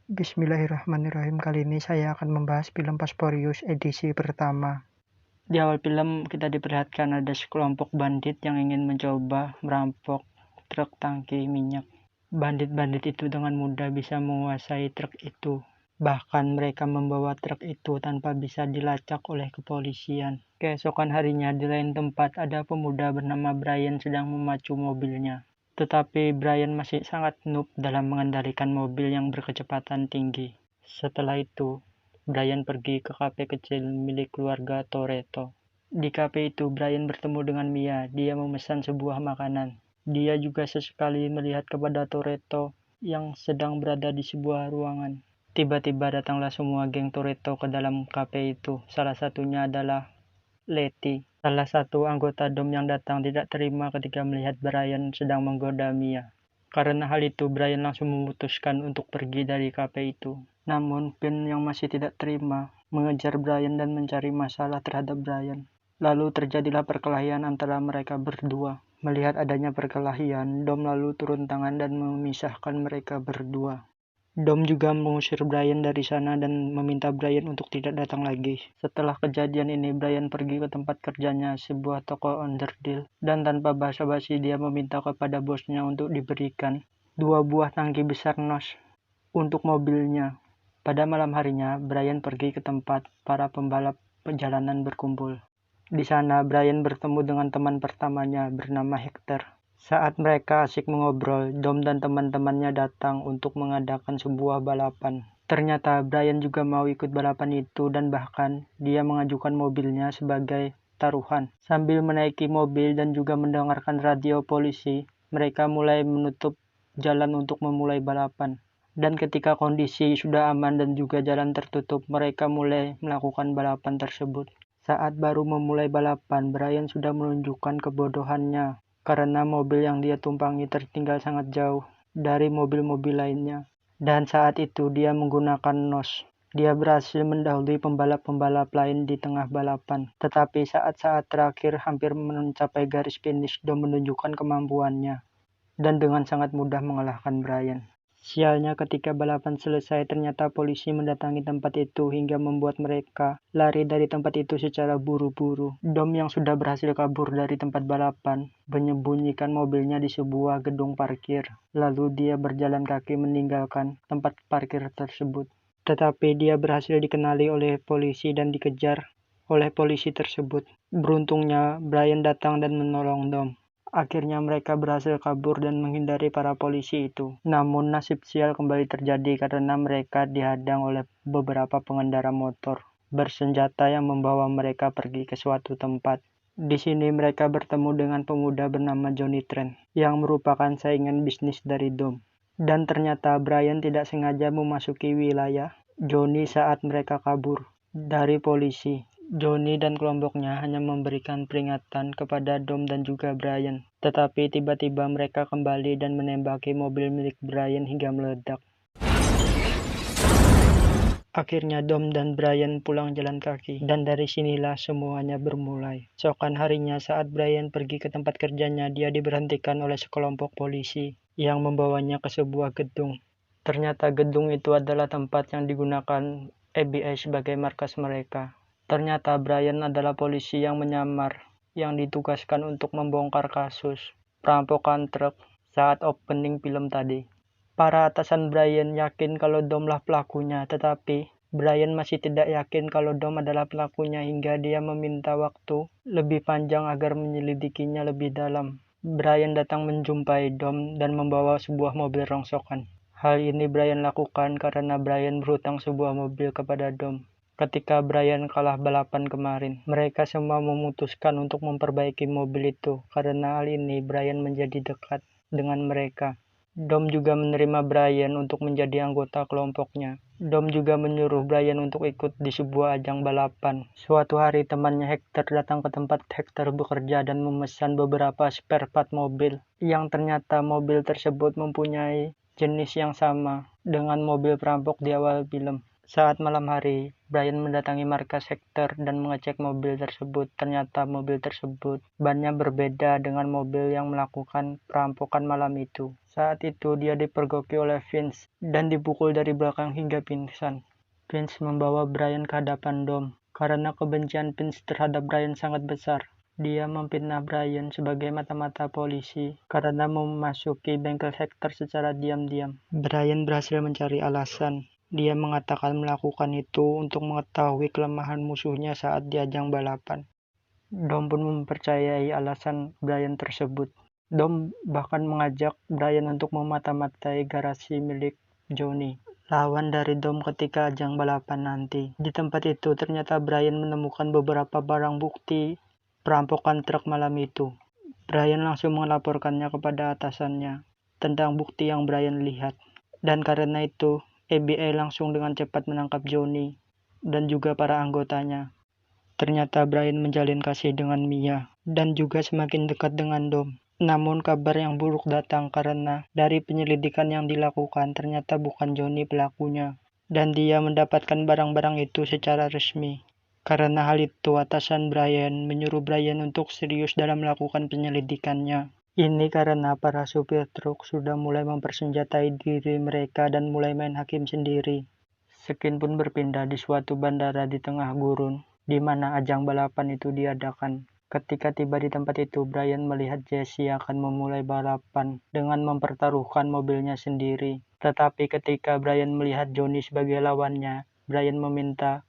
Bismillahirrahmanirrahim. Kali ini saya akan membahas film Fast Furious edisi pertama. Di awal film kita diperlihatkan ada sekelompok bandit yang ingin mencoba merampok truk tangki minyak. Bandit-bandit itu dengan mudah bisa menguasai truk itu. Bahkan mereka membawa truk itu tanpa bisa dilacak oleh kepolisian. Keesokan harinya di lain tempat ada pemuda bernama Brian sedang memacu mobilnya. Tetapi Brian masih sangat noob dalam mengendalikan mobil yang berkecepatan tinggi. Setelah itu, Brian pergi ke kafe kecil milik keluarga Toretto. Di kafe itu, Brian bertemu dengan Mia. Dia memesan sebuah makanan. Dia juga sesekali melihat kepada Toretto yang sedang berada di sebuah ruangan. Tiba-tiba datanglah semua geng Toretto ke dalam kafe itu. Salah satunya adalah Letty, salah satu anggota DOM yang datang tidak terima ketika melihat Brian sedang menggoda Mia. Karena hal itu, Brian langsung memutuskan untuk pergi dari kafe itu. Namun, Ben yang masih tidak terima mengejar Brian dan mencari masalah terhadap Brian. Lalu terjadilah perkelahian antara mereka berdua. Melihat adanya perkelahian, Dom lalu turun tangan dan memisahkan mereka berdua. Dom juga mengusir Brian dari sana dan meminta Brian untuk tidak datang lagi. Setelah kejadian ini, Brian pergi ke tempat kerjanya, sebuah toko onderdil, dan tanpa basa-basi dia meminta kepada bosnya untuk diberikan 2 buah tangki besar NOS untuk mobilnya. Pada malam harinya, Brian pergi ke tempat para pembalap perjalanan berkumpul. Di sana, Brian bertemu dengan teman pertamanya bernama Hector. Saat mereka asik mengobrol, Dom dan teman-temannya datang untuk mengadakan sebuah balapan. Ternyata Brian juga mau ikut balapan itu dan bahkan dia mengajukan mobilnya sebagai taruhan. Sambil menaiki mobil dan juga mendengarkan radio polisi, mereka mulai menutup jalan untuk memulai balapan. Dan ketika kondisi sudah aman dan juga jalan tertutup, mereka mulai melakukan balapan tersebut. Saat baru memulai balapan, Brian sudah menunjukkan kebodohannya karena mobil yang dia tumpangi tertinggal sangat jauh dari mobil-mobil lainnya. Dan saat itu dia menggunakan NOS. Dia berhasil mendahului pembalap-pembalap lain di tengah balapan. Tetapi saat-saat terakhir hampir mencapai garis finish, Dom menunjukkan kemampuannya dan dengan sangat mudah mengalahkan Brian. Sialnya ketika balapan selesai ternyata polisi mendatangi tempat itu hingga membuat mereka lari dari tempat itu secara buru-buru. Dom yang sudah berhasil kabur dari tempat balapan menyembunyikan mobilnya di sebuah gedung parkir. Lalu dia berjalan kaki meninggalkan tempat parkir tersebut. Tetapi dia berhasil dikenali oleh polisi dan dikejar oleh polisi tersebut. Beruntungnya Brian datang dan menolong Dom. Akhirnya mereka berhasil kabur dan menghindari para polisi itu. Namun nasib sial kembali terjadi karena mereka dihadang oleh beberapa pengendara motor bersenjata yang membawa mereka pergi ke suatu tempat. Di sini mereka bertemu dengan pemuda bernama Johnny Trent yang merupakan saingan bisnis dari Dom. Dan ternyata Brian tidak sengaja memasuki wilayah Johnny saat mereka kabur dari polisi. Johnny dan kelompoknya hanya memberikan peringatan kepada Dom dan juga Brian. Tetapi tiba-tiba mereka kembali dan menembaki mobil milik Brian hingga meledak. Akhirnya Dom dan Brian pulang jalan kaki, dan dari sinilah semuanya bermulai. Keesokan harinya saat Brian pergi ke tempat kerjanya, dia diberhentikan oleh sekelompok polisi yang membawanya ke sebuah gedung. Ternyata gedung itu adalah tempat yang digunakan FBI sebagai markas mereka. Ternyata Brian adalah polisi yang menyamar, yang ditugaskan untuk membongkar kasus perampokan truk saat opening film tadi. Para atasan Brian yakin kalau Dom lah pelakunya, tetapi Brian masih tidak yakin kalau Dom adalah pelakunya hingga dia meminta waktu lebih panjang agar menyelidikinya lebih dalam. Brian datang menjumpai Dom dan membawa sebuah mobil rongsokan. Hal ini Brian lakukan karena Brian berhutang sebuah mobil kepada Dom. Ketika Brian kalah balapan kemarin, mereka semua memutuskan untuk memperbaiki mobil itu. Karena hal ini, Brian menjadi dekat dengan mereka. Dom juga menerima Brian untuk menjadi anggota kelompoknya. Dom juga menyuruh Brian untuk ikut di sebuah ajang balapan. Suatu hari temannya Hector datang ke tempat Hector bekerja dan memesan beberapa spare part mobil. Yang ternyata mobil tersebut mempunyai jenis yang sama dengan mobil perampok di awal film. Saat malam hari, Brian mendatangi markas Hector dan mengecek mobil tersebut. Ternyata mobil tersebut bannya berbeda dengan mobil yang melakukan perampokan malam itu. Saat itu dia dipergoki oleh Vince dan dipukul dari belakang hingga pingsan. Vince membawa Brian ke hadapan Dom. Karena kebencian Vince terhadap Brian sangat besar, dia memfitnah Brian sebagai mata-mata polisi karena memasuki bengkel Hector secara diam-diam. Brian berhasil mencari alasan. Dia mengatakan melakukan itu untuk mengetahui kelemahan musuhnya saat di ajang balapan. Dom pun mempercayai alasan Brian tersebut. Dom bahkan mengajak Brian untuk memata-matai garasi milik Johnny, lawan dari Dom ketika ajang balapan nanti. Di tempat itu ternyata Brian menemukan beberapa barang bukti perampokan truk malam itu. Brian langsung melaporkannya kepada atasannya tentang bukti yang Brian lihat. Dan karena itu, FBI langsung dengan cepat menangkap Johnny dan juga para anggotanya. Ternyata Brian menjalin kasih dengan Mia dan juga semakin dekat dengan Dom. Namun kabar yang buruk datang karena dari penyelidikan yang dilakukan ternyata bukan Johnny pelakunya. Dan dia mendapatkan barang-barang itu secara resmi. Karena hal itu, atasan Brian menyuruh Brian untuk serius dalam melakukan penyelidikannya. Ini karena para supir truk sudah mulai mempersenjatai diri mereka dan mulai main hakim sendiri. Skin pun berpindah di suatu bandara di tengah gurun, di mana ajang balapan itu diadakan. Ketika tiba di tempat itu, Brian melihat Jesse akan memulai balapan dengan mempertaruhkan mobilnya sendiri. Tetapi ketika Brian melihat Johnny sebagai lawannya, Brian meminta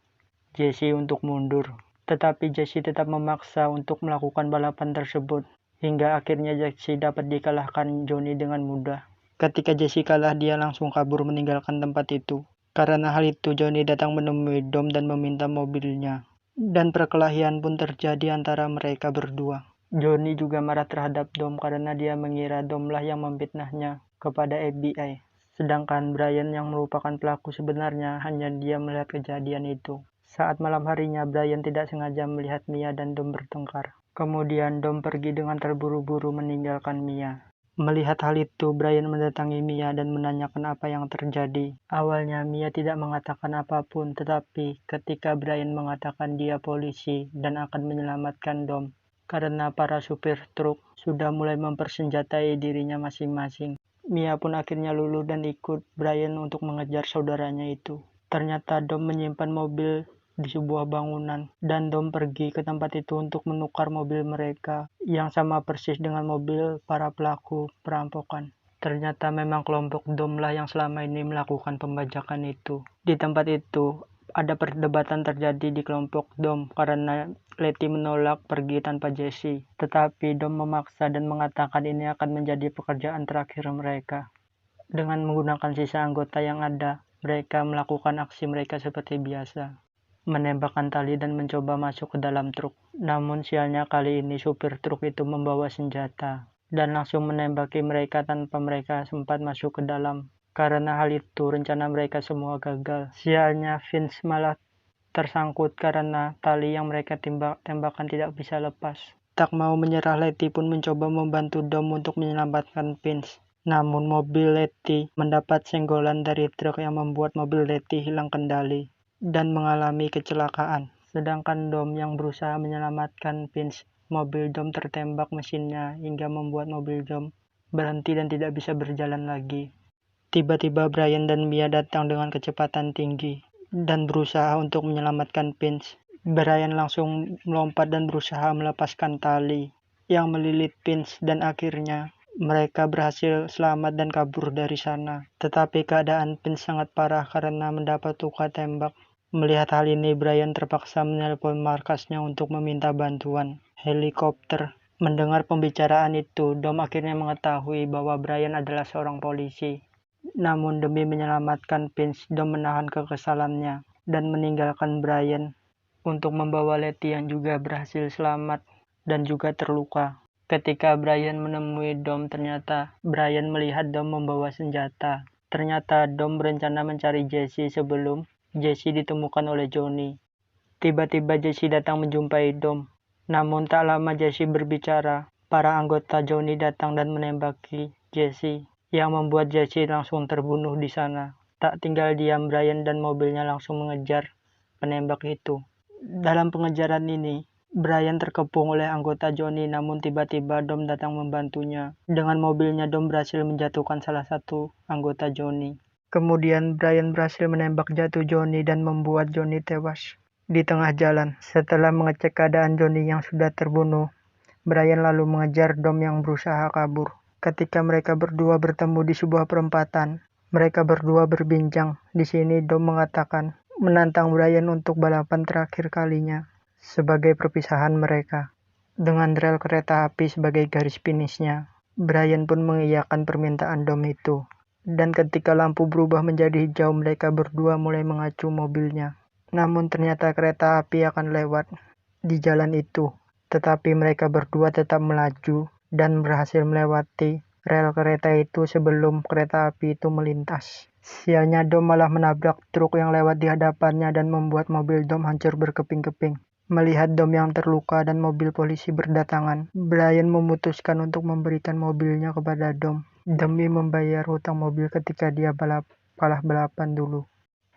Jesse untuk mundur. Tetapi Jesse tetap memaksa untuk melakukan balapan tersebut. Hingga akhirnya Jesse dapat dikalahkan Johnny dengan mudah. Ketika Jesse kalah, dia langsung kabur meninggalkan tempat itu. Karena hal itu, Johnny datang menemui Dom dan meminta mobilnya. Dan perkelahian pun terjadi antara mereka berdua. Johnny juga marah terhadap Dom karena dia mengira Dom lah yang memfitnahnya kepada FBI. Sedangkan Brian yang merupakan pelaku sebenarnya hanya dia melihat kejadian itu. Saat malam harinya, Brian tidak sengaja melihat Mia dan Dom bertengkar. Kemudian Dom pergi dengan terburu-buru meninggalkan Mia. Melihat hal itu, Brian mendatangi Mia dan menanyakan apa yang terjadi. Awalnya Mia tidak mengatakan apapun, tetapi ketika Brian mengatakan dia polisi dan akan menyelamatkan Dom, karena para supir truk sudah mulai mempersenjatai dirinya masing-masing, Mia pun akhirnya luluh dan ikut Brian untuk mengejar saudaranya itu. Ternyata Dom menyimpan mobil di sebuah bangunan, dan Dom pergi ke tempat itu untuk menukar mobil mereka yang sama persis dengan mobil para pelaku perampokan. Ternyata memang kelompok Dom lah yang selama ini melakukan pembajakan itu. Di tempat itu ada perdebatan terjadi di kelompok Dom karena Letty menolak pergi tanpa Jesse. Tetapi Dom memaksa dan mengatakan ini akan menjadi pekerjaan terakhir mereka. Dengan menggunakan sisa anggota yang ada, mereka melakukan aksi mereka seperti biasa, menembakkan tali dan mencoba masuk ke dalam truk. Namun sialnya kali ini supir truk itu membawa senjata dan langsung menembaki mereka tanpa mereka sempat masuk ke dalam. Karena hal itu, rencana mereka semua gagal. Sialnya Vince malah tersangkut karena tali yang mereka tembakan tidak bisa lepas. Tak mau menyerah, Letty pun mencoba membantu Dom untuk menyelamatkan Vince. Namun mobil Letty mendapat senggolan dari truk yang membuat mobil Letty hilang kendali dan mengalami kecelakaan. Sedangkan Dom yang berusaha menyelamatkan Vince, mobil Dom tertembak mesinnya hingga membuat mobil Dom berhenti dan tidak bisa berjalan lagi. Tiba-tiba Brian dan Mia datang dengan kecepatan tinggi dan berusaha untuk menyelamatkan Vince. Brian langsung melompat dan berusaha melepaskan tali yang melilit Vince dan akhirnya mereka berhasil selamat dan kabur dari sana. Tetapi keadaan Vince sangat parah karena mendapat luka tembak. Melihat hal ini, Brian terpaksa menelpon markasnya untuk meminta bantuan helikopter. Mendengar pembicaraan itu, Dom akhirnya mengetahui bahwa Brian adalah seorang polisi. Namun demi menyelamatkan Vince, Dom menahan kekesalannya dan meninggalkan Brian untuk membawa Letty yang juga berhasil selamat dan juga terluka. Ketika Brian menemui Dom, ternyata Brian melihat Dom membawa senjata. Ternyata Dom berencana mencari Jesse sebelum Jesse ditemukan oleh Johnny. Tiba-tiba Jesse datang menjumpai Dom. Namun tak lama Jesse berbicara, para anggota Johnny datang dan menembaki Jesse, yang membuat Jesse langsung terbunuh di sana. Tak tinggal diam, Brian dan mobilnya langsung mengejar penembak itu. Dalam pengejaran ini, Brian terkepung oleh anggota Johnny, namun tiba-tiba Dom datang membantunya. Dengan mobilnya, Dom berhasil menjatuhkan salah satu anggota Johnny. Kemudian Brian berhasil menembak jatuh Johnny dan membuat Johnny tewas di tengah jalan. Setelah mengecek keadaan Johnny yang sudah terbunuh, Brian lalu mengejar Dom yang berusaha kabur. Ketika mereka berdua bertemu di sebuah perempatan, mereka berdua berbincang. Di sini Dom mengatakan menantang Brian untuk balapan terakhir kalinya sebagai perpisahan mereka. Dengan rel kereta api sebagai garis finishnya, Brian pun mengiyakan permintaan Dom itu. Dan ketika lampu berubah menjadi hijau, mereka berdua mulai mengacu mobilnya. Namun ternyata kereta api akan lewat di jalan itu. Tetapi mereka berdua tetap melaju dan berhasil melewati rel kereta itu sebelum kereta api itu melintas. Sialnya Dom malah menabrak truk yang lewat di hadapannya dan membuat mobil Dom hancur berkeping-keping. Melihat Dom yang terluka dan mobil polisi berdatangan, Brian memutuskan untuk memberikan mobilnya kepada Dom demi membayar hutang mobil ketika dia kalah balapan dulu.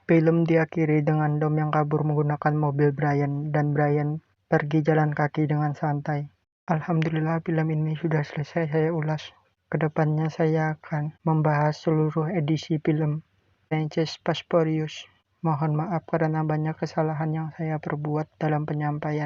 Film diakhiri dengan Dom yang kabur menggunakan mobil Brian dan Brian pergi jalan kaki dengan santai. Alhamdulillah film ini sudah selesai saya ulas. Kedepannya saya akan membahas seluruh edisi film Princess Fast Furious. Mohon maaf karena banyak kesalahan yang saya perbuat dalam penyampaian.